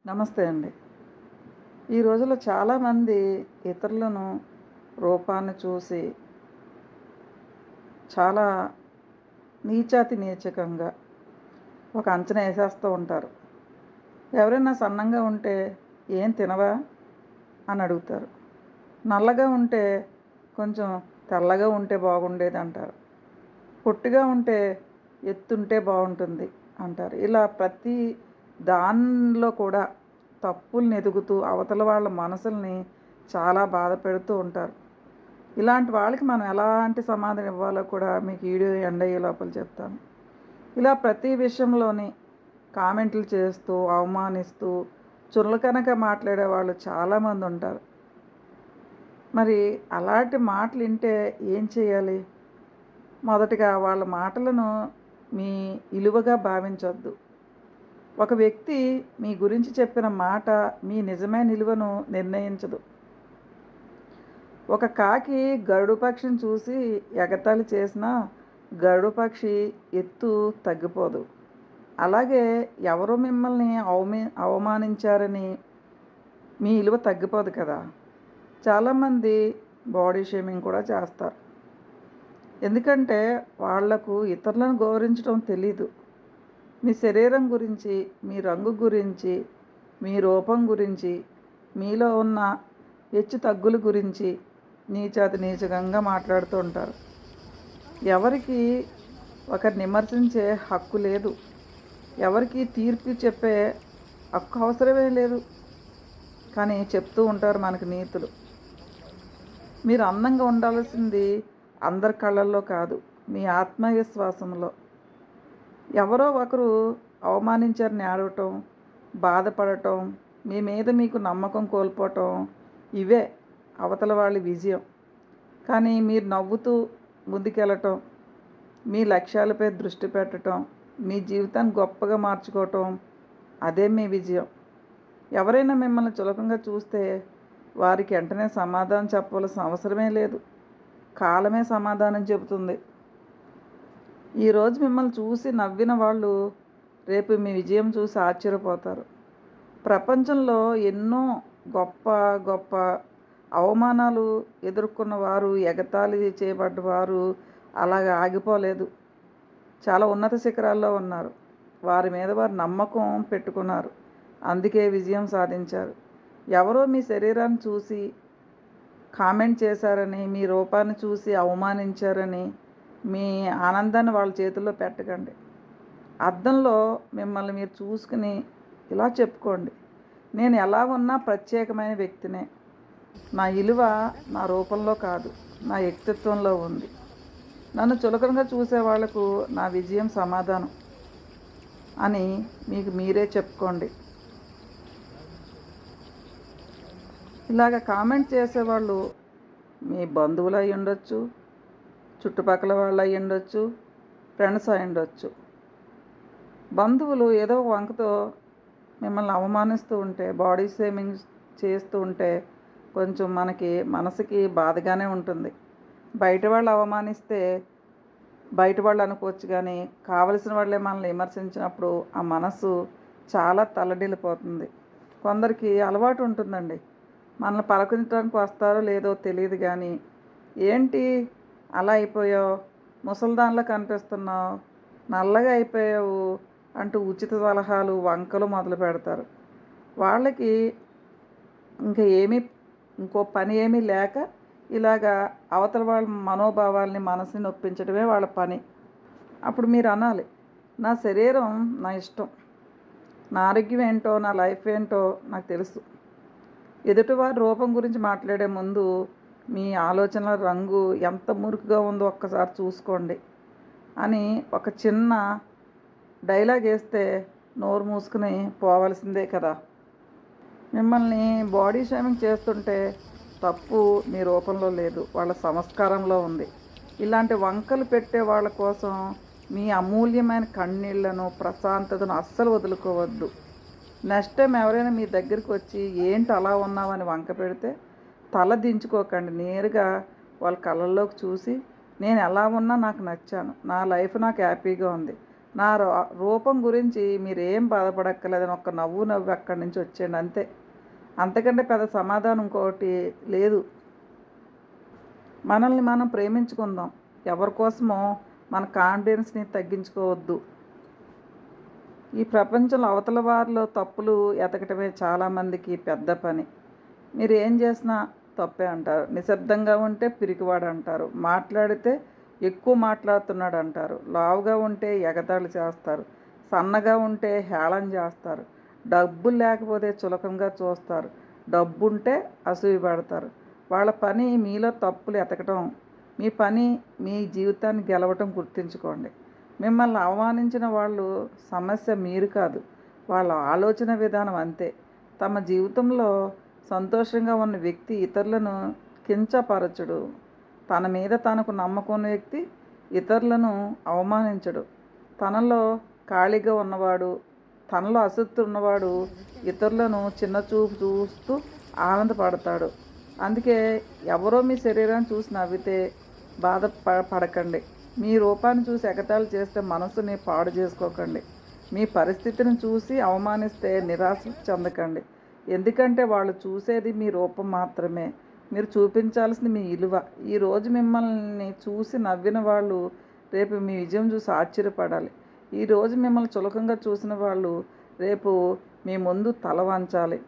నమస్తే అండి. ఈ రోజుల్లో చాలామంది ఇతరులను రూపాన్ని చూసి చాలా నీచాతి నీచకంగా ఒక అంచనా ఏసేస్తూ ఉంటారు. ఎవరైనా సన్నంగా ఉంటే "ఏం తినవా?" అని అడుగుతారు. నల్లగా ఉంటే కొంచెం తెల్లగా ఉంటే బాగుండేదంటారు. పొట్టిగా ఉంటే ఎత్తుంటే బావుంటుంది అంటారు. ఇలా ప్రతి దానిలో కూడా తప్పుల్ని ఎతుకుతూ అవతల వాళ్ళ మనసుల్ని చాలా బాధ పెడుతూ ఉంటారు. ఇలాంటి వాళ్ళకి మనం ఎలాంటి సమాధానం ఇవ్వాలో కూడా మీకు ఈ వీడియో ఎండ్ అయ్యే లోపల చెప్తాను. ఇలా ప్రతి విషయంలోని కామెంట్లు చేస్తూ, అవమానిస్తూ, చులకనగా మాట్లాడే వాళ్ళు చాలామంది ఉంటారు. మరి అలాంటి మాటలు వింటే ఏం చేయాలి? మొదటిగా వాళ్ళ మాటలను మీ ఇలువగా భావించొద్దు. ఒక వ్యక్తి మీ గురించి చెప్పిన మాట మీ నిజమైన విలువను నిర్ణయించదు. ఒక కాకి గరుడు పక్షిని చూసి ఎగతాళి చేసినా గరుడు పక్షి ఎత్తు తగ్గిపోదు. అలాగే ఎవరు మిమ్మల్ని అవమానించారని మీ విలువ తగ్గిపోదు కదా. చాలామంది బాడీ షేమింగ్ కూడా చేస్తారు. ఎందుకంటే వాళ్లకు ఇతరులను గౌరవించడం తెలీదు. మీ శరీరం గురించి, మీ రంగు గురించి, మీ రూపం గురించి, మీలో ఉన్న హెచ్చు తగ్గుల గురించి నీచాతి నీచకంగా మాట్లాడుతూ ఉంటారు. ఎవరికి ఒకరిని విమర్శించే హక్కు లేదు. ఎవరికి తీర్పు చెప్పే హక్కు అవసరమే లేదు. కానీ చెప్తూ ఉంటారు మనకు నీతులు. మీరు అందంగా ఉండాల్సింది అందరి కళ్ళల్లో కాదు, మీ ఆత్మవిశ్వాసంలో. ఎవరో ఒకరు అవమానించారని ఏడవటం, బాధపడటం, మీ మీద మీకు నమ్మకం కోల్పోవటం ఇవే అవతల వాళ్ళ విజయం. కానీ మీరు నవ్వుతూ ముందుకెళ్ళటం, మీ లక్ష్యాలపై దృష్టి పెట్టడం, మీ జీవితాన్ని గొప్పగా మార్చుకోవటం అదే మీ విజయం. ఎవరైనా మిమ్మల్ని చులకంగా చూస్తే వారికి వెంటనే సమాధానం చెప్పవలసిన అవసరమే లేదు. కాలమే సమాధానం చెబుతుంది. ఈరోజు మిమ్మల్ని చూసి నవ్విన వాళ్ళు రేపు మీ విజయం చూసి ఆశ్చర్యపోతారు. ప్రపంచంలో ఎన్నో గొప్ప గొప్ప అవమానాలు ఎదుర్కొన్న వారు, ఎగతాళి చేయబడ్డవారు అలాగ ఆగిపోలేదు. చాలా ఉన్నత శిఖరాల్లో ఉన్నారు. వారి మీద వారు నమ్మకం పెట్టుకున్నారు. అందుకే విజయం సాధించారు. ఎవరో మీ శరీరాన్ని చూసి కామెంట్ చేశారని, మీ రూపాన్ని చూసి అవమానించారని మీ ఆనందాన్ని వాళ్ళ చేతుల్లో పెట్టకండి. అద్దంలో మిమ్మల్ని మీరు చూసుకుని ఇలా చెప్పుకోండి, నేను ఎలా ఉన్నా ప్రత్యేకమైన వ్యక్తినే. నా విలువ నా రూపంలో కాదు, నా వ్యక్తిత్వంలో ఉంది. నన్ను చులకనగా చూసే వాళ్లకు నా విజయం సమాధానం అని మీకు మీరే చెప్పుకోండి. ఇలాగ కామెంట్ చేసేవాళ్ళు మీ బంధువులు అయి ఉండొచ్చు, చుట్టుపక్కల వాళ్ళు అయి ఉండొచ్చు, ఫ్రెండ్స్ అయి ఉండొచ్చు. బంధువులు ఏదో వంకతో మిమ్మల్ని అవమానిస్తూ ఉంటే, బాడీ షేమింగ్ చేస్తూ ఉంటే కొంచెం మనసుకి బాధగానే ఉంటుంది. బయట వాళ్ళు అవమానిస్తే బయట వాళ్ళు అనుకోవచ్చు, కానీ కావలసిన వాళ్ళే మనల్ని విమర్శించినప్పుడు ఆ మనసు చాలా తల్లడిల్లిపోతుంది. కొందరికి అలవాటు ఉంటుందండి, మనల్ని పలకరించడానికి వస్తారో లేదో తెలియదు, కానీ ఏంటి అలా అయిపోయావు, ముసలిదానిలా కనిపిస్తున్నావు, నల్లగా అయిపోయావు అంటూ ఉచిత సలహాలు, వంకలు మొదలు పెడతారు. వాళ్ళకి ఇంకో పని ఏమీ లేక ఇలాగా అవతల వాళ్ళ మనోభావాల్ని, మనసుని నొప్పించడమే వాళ్ళ పని. అప్పుడు మీరు అనాలి, నా శరీరం నా ఇష్టం, నా ఆరోగ్యం ఏంటో, నా లైఫ్ ఏంటో నాకు తెలుసు. ఎదుటివారి రూపం గురించి మాట్లాడే ముందు మీ ఆలోచనల రంగు ఎంత మురుకుగా ఉందో ఒక్కసారి చూసుకోండి అని ఒక చిన్న డైలాగ్ వేస్తే నోరు మూసుకుని పోవలసిందే కదా. మిమ్మల్ని బాడీ షేమింగ్ చేస్తుంటే తప్పు మీ రూపంలో లేదు, వాళ్ళ సంస్కారంలో ఉంది. ఇలాంటి వంకలు పెట్టే వాళ్ళ కోసం మీ అమూల్యమైన కన్నీళ్లను, ప్రశాంతతను అస్సలు వదులుకోవద్దు. నెక్స్ట్ టైం ఎవరైనా మీ దగ్గరికి వచ్చి ఏంటి అలా ఉన్నావని వంక పెడితే తల దించుకోకండి. నేరుగా వాళ్ళ కళ్ళల్లోకి చూసి, నేను ఎలా ఉన్నా నాకు నచ్చాను, నా లైఫ్ నాకు హ్యాపీగా ఉంది, నా రూపం గురించి మీరేం బాధపడక్కర్లేదని ఒక్క నవ్వు నవ్వి అక్కడి నుంచి వచ్చేయండి అంతే. అంతకంటే పెద్ద సమాధానం ఇంకోటి లేదు. మనల్ని మనం ప్రేమించుకుందాం. ఎవరి కోసమో మన కాన్ఫిడెన్స్ని తగ్గించుకోవద్దు. ఈ ప్రపంచంలో అవతల వారిలో తప్పులు ఎతకటమే చాలామందికి పెద్ద పని. మీరు ఏం చేసినా తప్పే అంటారు. నిశ్శబ్దంగా ఉంటే పిరికివాడు అంటారు. మాట్లాడితే ఎక్కువ మాట్లాడుతున్నాడు అంటారు. లావుగా ఉంటే ఎగతాళి చేస్తారు. సన్నగా ఉంటే హేళన చేస్తారు. డబ్బులు లేకపోతే చులకంగా చూస్తారు. డబ్బుంటే అసూయ పడతారు. వాళ్ళ పని మీలో తప్పులు ఎతకటం. మీ పని మీ జీవితాన్ని గెలవటం గుర్తుంచుకోండి. మిమ్మల్ని అవమానించిన వాళ్ళు సమస్య మీరు కాదు, వాళ్ళ ఆలోచన విధానం అంతే. తమ జీవితంలో సంతోషంగా ఉన్న వ్యక్తి ఇతరులను కించపరచడు. తన మీద తనకు నమ్మకం ఉన్న వ్యక్తి ఇతరులను అవమానించడు. తనలో ఖాళీగా ఉన్నవాడు, తనలో అసక్తి ఉన్నవాడు ఇతరులను చిన్నచూపు చూస్తూ ఆనందపడతాడు. అందుకే ఎవరో మీ శరీరాన్ని చూసి నవ్వితే పడకండి. మీ రూపాన్ని చూసి ఎగతాళి చేస్తే మనసుని పాడు చేసుకోకండి. మీ పరిస్థితిని చూసి అవమానిస్తే నిరాశ చెందకండి. ఎందుకంటే వాళ్ళు చూసేది మీ రూపం మాత్రమే. మీరు చూపించాల్సింది మీ విలువ. ఈరోజు మిమ్మల్ని చూసి నవ్విన వాళ్ళు రేపు మీ విజయం చూసి ఆశ్చర్యపడాలి. ఈరోజు మిమ్మల్ని చులకంగా చూసిన వాళ్ళు రేపు మీ ముందు తల వంచాలి.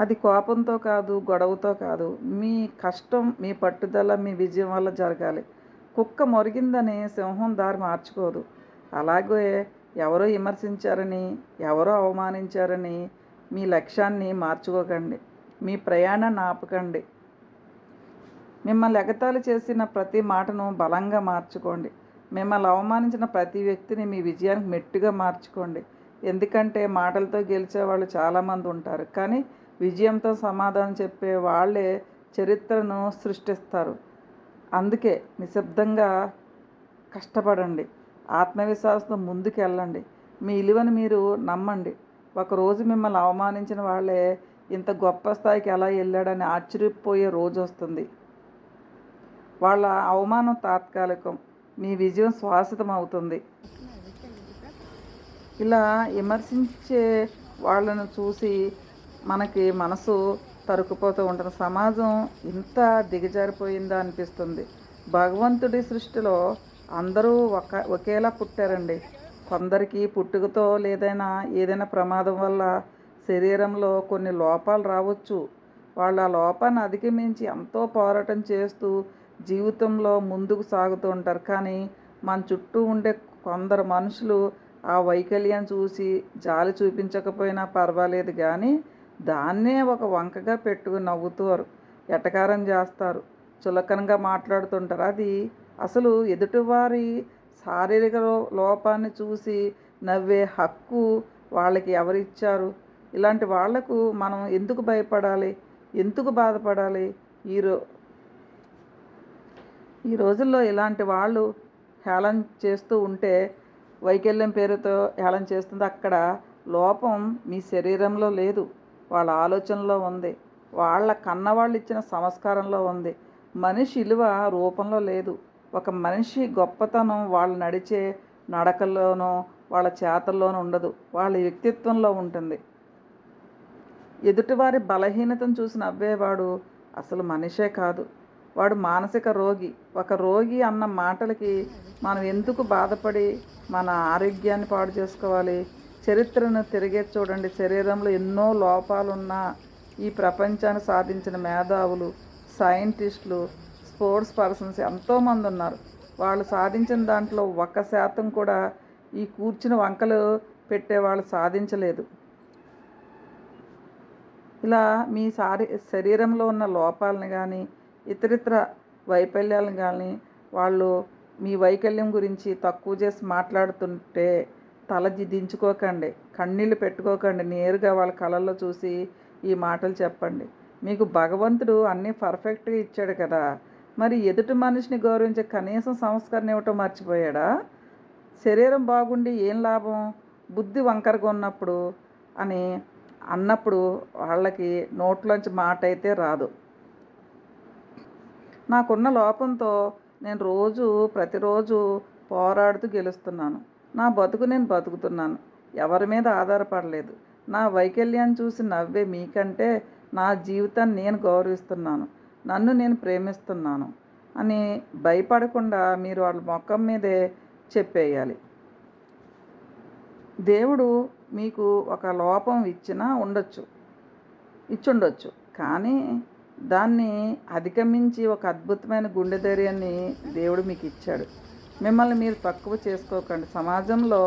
అది కోపంతో కాదు, గొడవతో కాదు. మీ కష్టం, మీ పట్టుదల, మీ విజయం వల్ల జరగాలి. కుక్క మొరిగిందని సింహం దారి మార్చుకోదు. అలాగే ఎవరో విమర్శించారని, ఎవరో అవమానించారని మీ లక్ష్యాన్ని మార్చుకోకండి. మీ ప్రయాణాన్ని ఆపకండి. మిమ్మల్ని ఎగతాళి చేసిన ప్రతి మాటను బలంగా మార్చుకోండి. మిమ్మల్ని అవమానించిన ప్రతి వ్యక్తిని మీ విజయానికి మెట్టుగా మార్చుకోండి. ఎందుకంటే మాటలతో గెలిచేవాళ్ళు చాలామంది ఉంటారు, కానీ విజయంతో సమాధానం చెప్పే వాళ్ళే చరిత్రను సృష్టిస్తారు. అందుకే నిశ్శబ్దంగా కష్టపడండి. ఆత్మవిశ్వాసంతో ముందుకు వెళ్ళండి. మీ విలువను మీరు నమ్మండి. ఒకరోజు మిమ్మల్ని అవమానించిన వాళ్ళే ఇంత గొప్ప స్థాయికి ఎలా వెళ్ళాడని ఆశ్చర్యపోయే రోజు వస్తుంది. వాళ్ళ అవమానం తాత్కాలికం, మీ విజయం శాశ్వతం అవుతుంది. ఇలా విమర్శించే వాళ్ళను చూసి మనకి మనసు తరుక్కుపోతూ ఉంటుంది. సమాజం ఇంత దిగజారిపోయిందా అనిపిస్తుంది. భగవంతుడి సృష్టిలో అందరూ ఒకేలా పుట్టారండి. కొందరికి పుట్టుకతో ఏదైనా ప్రమాదం వల్ల శరీరంలో కొన్ని లోపాలు రావచ్చు. వాళ్ళు ఆ లోపాన్ని అధిగమించి ఎంతో పోరాటం చేస్తూ జీవితంలో ముందుకు సాగుతూ ఉంటారు. కానీ మన చుట్టూ ఉండే కొందరు మనుషులు ఆ వైకల్యం చూసి జాలి చూపించకపోయినా పర్వాలేదు, కానీ దాన్నే ఒక వంకగా పెట్టుకుని నవ్వుతారు, ఎటకారం చేస్తారు, చులకనగా మాట్లాడుతుంటారు. అది అసలు ఎదుటివారి శారీరక లోపాన్ని చూసి నవ్వే హక్కు వాళ్ళకి ఎవరిచ్చారు? ఇలాంటి వాళ్లకు మనం ఎందుకు భయపడాలి? ఎందుకు బాధపడాలి? ఈ రోజుల్లో ఇలాంటి వాళ్ళు హేళన చేస్తూ ఉంటే, వైకల్యం పేరుతో హేళన చేస్తుంది. అక్కడ లోపం మీ శరీరంలో లేదు, వాళ్ళ ఆలోచనలో ఉంది, వాళ్ళ కన్నవాళ్ళు ఇచ్చిన సంస్కారంలో ఉంది. మనిషి విలువ రూపంలో లేదు. ఒక మనిషి గొప్పతనం వాళ్ళు నడిచే నడకల్లోనో వాళ్ళ చేతల్లోనూ ఉండదు, వాళ్ళ వ్యక్తిత్వంలో ఉంటుంది. ఎదుటివారి బలహీనతను చూసి నవ్వేవాడు అసలు మనిషే కాదు, వాడు మానసిక రోగి. ఒక రోగి అన్న మాటలకి మనం ఎందుకు బాధపడి మన ఆరోగ్యాన్ని పాడు చేసుకోవాలి? చరిత్రను తిరిగే చూడండి. శరీరంలో ఎన్నో లోపాలున్నా ఈ ప్రపంచాన్ని సాధించిన మేధావులు, సైంటిస్టులు, స్పోర్ట్స్ పర్సన్స్ ఎంతోమంది ఉన్నారు. వాళ్ళు సాధించిన దాంట్లో 1% కూడా ఈ కూర్చుని వంకలు పెట్టేవాళ్ళు సాధించలేదు. ఇలా మీ శరీరంలో ఉన్న లోపాలను కానీ ఇతరితర వైఫల్యాలను కానీ వాళ్ళు మీ వైకల్యం గురించి తక్కువ చేసి మాట్లాడుతుంటే తల దించుకోకండి, కన్నీళ్ళు పెట్టుకోకండి. నేరుగా వాళ్ళ కళల్లో చూసి ఈ మాటలు చెప్పండి. మీకు భగవంతుడు అన్నీ పర్ఫెక్ట్గా ఇచ్చాడు కదా, మరి ఎదుటి మనిషిని గౌరవించే కనీసం సంస్కరణ ఇవ్వటం మర్చిపోయాడా? శరీరం బాగుండి ఏం లాభం, బుద్ధి వంకరగా ఉన్నప్పుడు అని అన్నప్పుడు వాళ్ళకి నోట్లోంచి మాట అయితే రాదు. నాకున్న లోపంతో నేను ప్రతిరోజు పోరాడుతూ గెలుస్తున్నాను. నా బతుకు నేను బతుకుతున్నాను. ఎవరి మీద ఆధారపడలేదు. నా వైకల్యాన్ని చూసి నవ్వే మీకంటే నా జీవితాన్ని నేను గౌరవిస్తున్నాను. నన్ను నేను ప్రేమిస్తున్నాను అని భయపడకుండా మీరు వాళ్ళ మొఖం మీదే చెప్పేయాలి. దేవుడు మీకు ఒక లోపం ఇచ్చుండొచ్చు. కానీ దాన్ని అధిగమించి ఒక అద్భుతమైన గుండె ధైర్యాన్ని దేవుడు మీకు ఇచ్చాడు. మిమ్మల్ని మీరు తక్కువ చేసుకోకండి. సమాజంలో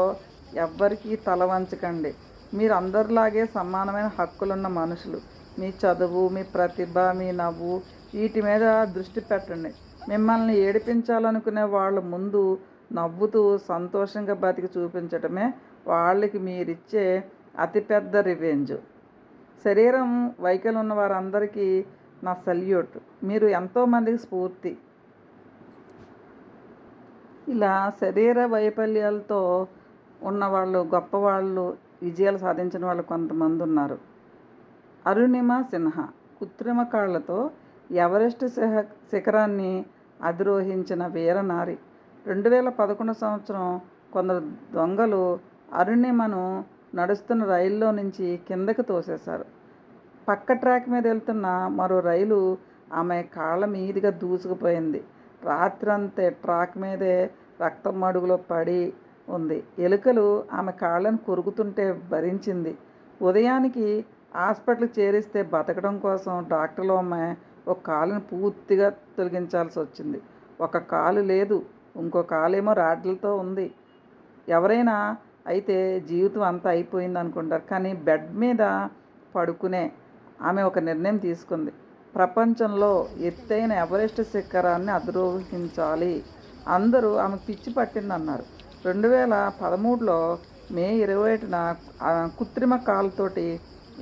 ఎవ్వరికీ తల వంచకండి. మీరు అందరిలాగే సమానమైన హక్కులున్న మనుషులు. మీ చదువు, మీ ప్రతిభ, మీ నవ్వు వీటి మీద దృష్టి పెట్టండి. మిమ్మల్ని ఏడిపించాలనుకునే వాళ్ళ ముందు నవ్వుతూ సంతోషంగా బతికి చూపించటమే వాళ్ళకి మీరిచ్చే అతిపెద్ద రివెంజ్. శరీరం వైకల్యం ఉన్న వారందరికీ నా సల్యూట్. మీరు ఎంతోమందికి స్ఫూర్తి. ఇలా శరీర వైఫల్యాలతో ఉన్నవాళ్ళు, గొప్పవాళ్ళు, విజయాలు సాధించిన వాళ్ళు కొంతమంది ఉన్నారు. అరుణిమ సిన్హా కృత్రిమ కాళ్లతో ఎవరెస్ట్ శిఖరాన్ని అధిరోహించిన వీరనారి. 2011 సంవత్సరం కొందరు దొంగలు అరుణిమను నడుస్తున్న రైల్లో నుంచి కిందకి తోసేశారు. పక్క ట్రాక్ మీద వెళ్తున్న మరో రైలు ఆమె కాళ్ళ మీదుగా దూసుకుపోయింది. రాత్రంతే ట్రాక్ మీదే రక్తం మడుగులో పడి ఉంది. ఎలుకలు ఆమె కాళ్ళను కొరుకుతుంటే భరించింది. ఉదయానికి హాస్పిటల్కి చేరిస్తే బతకడం కోసం డాక్టర్లు ఆమె ఒక కాలుని పూర్తిగా తొలగించాల్సి వచ్చింది. ఒక కాలు లేదు, ఇంకో కాలేమో రాడ్లతో ఉంది. ఎవరైనా అయితే జీవితం అంతా అయిపోయింది అనుకుంటారు. కానీ బెడ్ మీద పడుకునే ఆమె ఒక నిర్ణయం తీసుకుంది. ప్రపంచంలో ఎత్తైన ఎవరెస్ట్ శిఖరాన్ని అధిరోహించాలి. అందరూ ఆమె పిచ్చి పట్టిందన్నారు. 2013లో మే 21న కృత్రిమ కాలుతోటి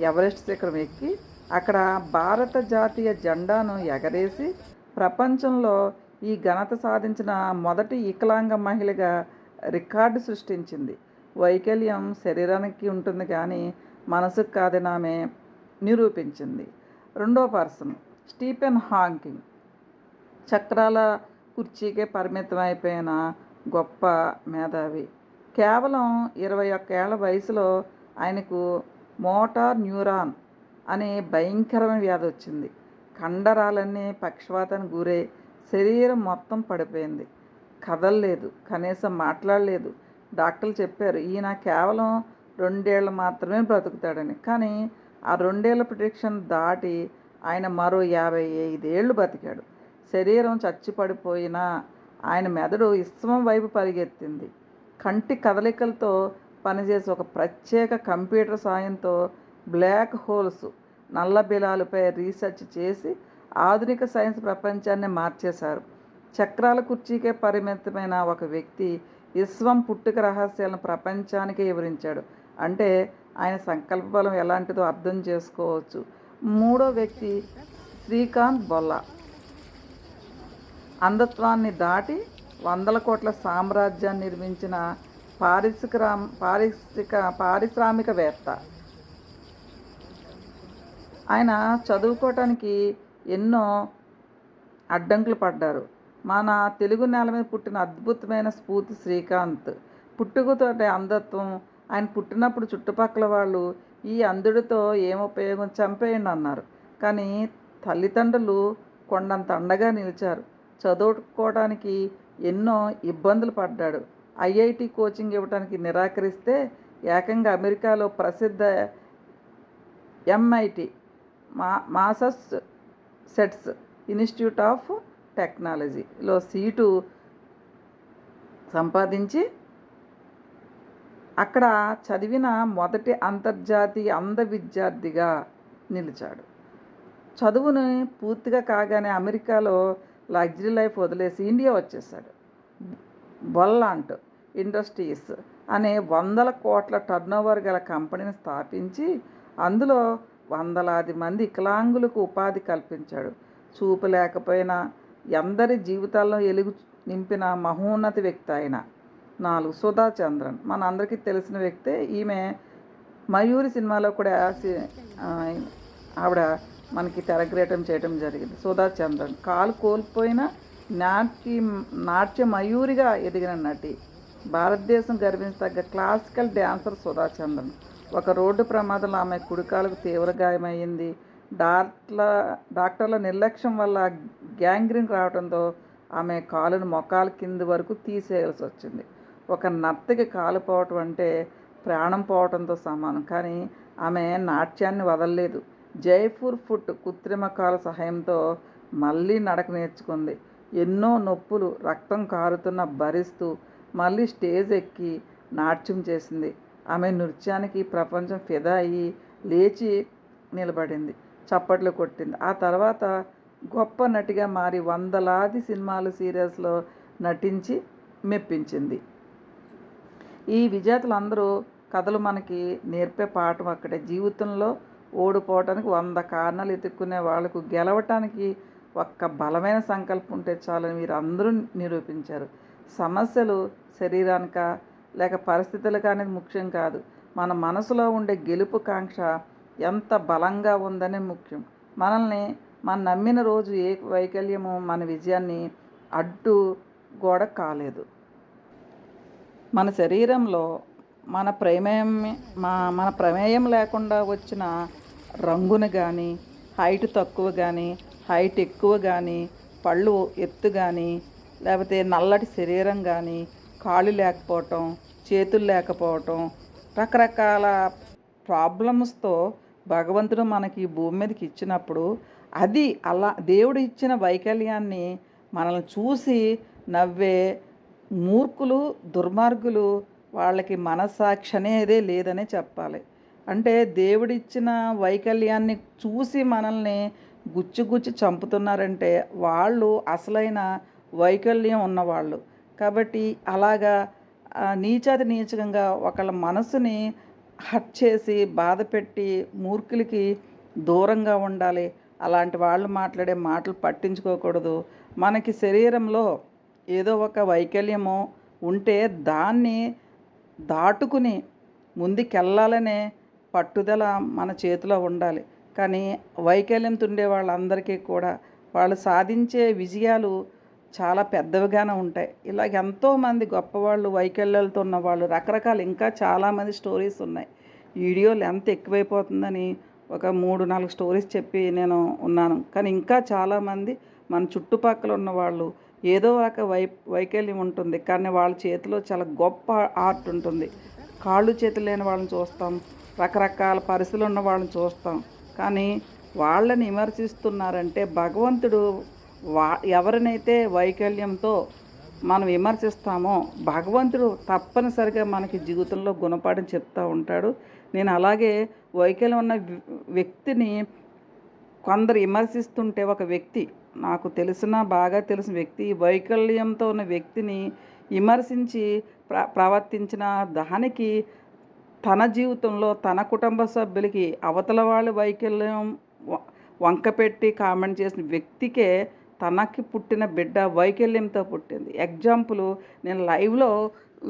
ఎవరెస్ట్ శిఖరం ఎక్కి అక్కడ భారత జాతీయ జెండాను ఎగరేసి ప్రపంచంలో ఈ ఘనత సాధించిన మొదటి వికలాంగ మహిళగా రికార్డు సృష్టించింది. వైకల్యం శరీరానికి ఉంటుంది కానీ మనసుకు కాదని ఆమె నిరూపించింది. రెండో పర్సన్ స్టీఫెన్ హాకింగ్. చక్రాల కుర్చీకే పరిమితం అయిపోయిన గొప్ప మేధావి. కేవలం 21 ఏళ్ల వయసులో ఆయనకు మోటార్ న్యూరాన్ అనే భయంకరమైన వ్యాధి వచ్చింది. కండరాలన్నీ పక్షవాతానికి గురై శరీరం మొత్తం పడిపోయింది. కదలలేదు, కనీసం మాట్లాడలేదు. డాక్టర్లు చెప్పారు ఈయన కేవలం 2 ఏళ్ళు మాత్రమే బ్రతుకుతాడని. కానీ ఆ 2 ఏళ్ల ప్రిడిక్షన్ దాటి ఆయన మరో 55 ఏళ్ళు బతికాడు. శరీరం చచ్చిపడిపోయినా ఆయన మెదడు విశ్వం వైపు పరిగెత్తింది. కంటి కదలికలతో పనిచేసే ఒక ప్రత్యేక కంప్యూటర్ సాయంతో బ్లాక్ హోల్స్, నల్ల బిలాలపై రీసెర్చ్ చేసి ఆధునిక సైన్స్ ప్రపంచాన్ని మార్చేశారు. చక్రాల కుర్చీకే పరిమితమైన ఒక వ్యక్తి విశ్వం పుట్టుక రహస్యాలను ప్రపంచానికే వివరించాడు. అంటే ఆయన సంకల్ప బలం ఎలాంటిదో అర్థం చేసుకోవచ్చు. మూడో వ్యక్తి శ్రీకాంత్ బొల్లా. అంధత్వాన్ని దాటి 100 కోట్ల సామ్రాజ్యాన్ని నిర్మించిన పారిశ్రామికవేత్త. ఆయన చదువుకోవటానికి ఎన్నో అడ్డంకులు పడ్డారు. మన తెలుగు నేల మీద పుట్టిన అద్భుతమైన స్ఫూర్తి శ్రీకాంత్. పుట్టుకతోటి అంధత్వం. ఆయన పుట్టినప్పుడు చుట్టుపక్కల వాళ్ళు ఈ అంధుడితో ఏం ఉపయోగం, చంపేయండి అన్నారు. కానీ తల్లిదండ్రులు కొండంత అండగా నిలిచారు. చదువుకోవడానికి ఎన్నో ఇబ్బందులు పడ్డాడు. ఐఐటి కోచింగ్ ఇవ్వడానికి నిరాకరిస్తే ఏకంగా అమెరికాలో ప్రసిద్ధ MIT మాసచ్యూసెట్స్ ఇన్స్టిట్యూట్ ఆఫ్ టెక్నాలజీలో సీటు సంపాదించి అక్కడ చదివిన మొదటి అంతర్జాతీయ అంధ విద్యార్థిగా నిలిచాడు. చదువుని పూర్తిగా కాగానే అమెరికాలో లగ్జరీ లైఫ్ వదిలేసి ఇండియా వచ్చేసాడు. బొల్లాంట్ ఇండస్ట్రీస్ అనే 100 కోట్ల టర్నోవర్ గల కంపెనీని స్థాపించి అందులో వందలాది మంది వికలాంగులకు ఉపాధి కల్పించాడు. చూపు లేకపోయినా ఎందరి జీవితాల్లో వెలుగు నింపిన మహోన్నత వ్యక్తి ఆయన. 4 సుధా చంద్రన్. మనందరికీ తెలిసిన వ్యక్తే. ఈమె మయూరి సినిమాలో కూడా ఆవిడ మనకి తెరగ్రేటం చేయడం జరిగింది. సుధా చంద్రన్ కాలు కోల్పోయినా నాట్య నాట్య మయూరిగా ఎదిగిన నటి. భారతదేశం గర్వించదగ్గ క్లాసికల్ డ్యాన్సర్ సుధా చంద్రన్. ఒక రోడ్డు ప్రమాదంలో ఆమె కుడికాలుకు తీవ్ర గాయమైంది. డాక్టర్ల నిర్లక్ష్యం వల్ల గ్యాంగ్రీన్ రావడంతో ఆమె కాలును మోకాలు కింది వరకు తీసేయాల్సి వచ్చింది. ఒక నర్తకి కాలు పోవటం అంటే ప్రాణం పోవటంతో సమానం. కానీ ఆమె నాట్యాన్ని వదలలేదు. జైపూర్ ఫుట్ కృత్రిమ కాలు సహాయంతో మళ్ళీ నడక నేర్చుకుంది. ఎన్నో నొప్పులు, రక్తం కారుతున్న భరిస్తూ మళ్ళీ స్టేజ్ ఎక్కి నాట్యం చేసింది. ఆమె నృత్యానికి ప్రపంచం ఫిదా అయ్యి లేచి నిలబడింది, చప్పట్లు కొట్టింది. ఆ తర్వాత గొప్ప నటిగా మారి వందలాది సినిమాలు, సీరియల్స్లో నటించి మెప్పించింది. ఈ విజేతలందరూ కథలు మనకి నేర్పే పాఠం అక్కడే. జీవితంలో ఓడిపోవటానికి 100 కారణాలు ఎతుక్కునే వాళ్ళకు గెలవటానికి ఒక్క బలమైన సంకల్పం ఉంటే చాలని వీరందరూ నిరూపించారు. సమస్యలు శరీరానికా లేక పరిస్థితులకా అనేది ముఖ్యం కాదు. మన మనసులో ఉండే గెలుపు కాంక్ష ఎంత బలంగా ఉందనే ముఖ్యం. మనం నమ్మిన రోజు ఏ వైకల్యము మన విజయాన్ని అడ్డు గోడ కాలేదు. మన శరీరంలో మన ప్రమేయం లేకుండా వచ్చిన రంగును కానీ, హైట్ తక్కువ కానీ, హైట్ ఎక్కువ కానీ, పళ్ళు ఎత్తు కానీ, లేకపోతే నల్లటి శరీరం కానీ, కాళ్ళు లేకపోవటం, చేతులు లేకపోవటం, రకరకాల ప్రాబ్లమ్స్తో భగవంతుడు మనకి ఈ భూమి మీదకి ఇచ్చినప్పుడు అది అలా దేవుడు ఇచ్చిన వైకల్యాన్ని మనల్ని చూసి నవ్వే మూర్ఖులు, దుర్మార్గులు వాళ్ళకి మనస్సాక్షి అనేదే లేదనే చెప్పాలి. అంటే దేవుడిచ్చిన వైకల్యాన్ని చూసి మనల్ని గుచ్చి చంపుతున్నారంటే వాళ్ళు అసలైన వైకల్యం ఉన్నవాళ్ళు. కాబట్టి అలాగా నీచంగా ఒకళ్ళ మనసుని హర్ట్ చేసి బాధపెట్టి మూర్ఖులకి దూరంగా ఉండాలి. అలాంటి వాళ్ళు మాట్లాడే మాటలు పట్టించుకోకూడదు. మనకి శరీరంలో ఏదో ఒక వైకల్యము ఉంటే దాన్ని దాటుకుని ముందుకెళ్ళాలనే పట్టుదల మన చేతిలో ఉండాలి. కానీ వైకల్యంతో ఉండే వాళ్ళందరికీ కూడా వాళ్ళు సాధించే విజయాలు చాలా పెద్దవిగానే ఉంటాయి. ఇలాగ ఎంతోమంది గొప్పవాళ్ళు, వైకల్యాలతో ఉన్నవాళ్ళు రకరకాల ఇంకా చాలామంది స్టోరీస్ ఉన్నాయి. వీడియో లెంత్ ఎక్కువైపోతుందని ఒక 3-4 స్టోరీస్ చెప్పి నేను ఉన్నాను. కానీ ఇంకా చాలామంది మన చుట్టుపక్కల ఉన్నవాళ్ళు ఏదో ఒక వైకల్యం ఉంటుంది, కానీ వాళ్ళ చేతిలో చాలా గొప్ప ఆర్ట్ ఉంటుంది. కాళ్ళు చేతులు లేని వాళ్ళని చూస్తాం, రకరకాల పరిస్థితులు ఉన్న వాళ్ళని చూస్తాం. కానీ వాళ్ళని విమర్శిస్తున్నారంటే భగవంతుడు ఎవరినైతే వైకల్యంతో మనం విమర్శిస్తామో భగవంతుడు తప్పనిసరిగా మనకి జీవితంలో గుణపాఠం చెప్తూ ఉంటాడు. నేను అలాగే వైకల్యం ఉన్న వ్యక్తిని కొందరు విమర్శిస్తుంటే ఒక వ్యక్తి నాకు బాగా తెలిసిన వ్యక్తి వైకల్యంతో ఉన్న వ్యక్తిని విమర్శించి ప్రవర్తించిన దానికి తన జీవితంలో తన కుటుంబ సభ్యులకి అవతల వాళ్ళ వైకల్యం వంకపెట్టి కామెంట్ చేసిన వ్యక్తికే తనకి పుట్టిన బిడ్డ వైకల్యంతో పుట్టింది. ఎగ్జాంపుల్ నేను లైవ్లో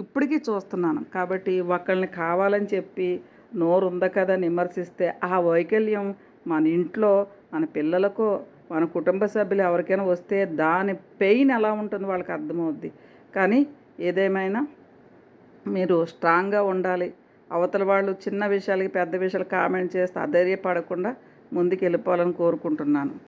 ఇప్పటికీ చూస్తున్నాను. కాబట్టి ఒకళ్ళని కావాలని చెప్పి నోరు ఉంది కదా విమర్శిస్తే ఆ వైకల్యం మన ఇంట్లో మన పిల్లలకో మన కుటుంబ సభ్యులు ఎవరికైనా వస్తే దాని పెయిన్ ఎలా ఉంటుందో వాళ్ళకి అర్థమవుద్ది. కానీ ఏదేమైనా మీరు స్ట్రాంగ్గా ఉండాలి. అవతల వాళ్ళు చిన్న విషయాలకి పెద్ద విషయాలు కామెంట్ చేస్తే అధైర్యపడకుండా ముందుకు వెళ్ళిపోవాలని కోరుకుంటున్నాను.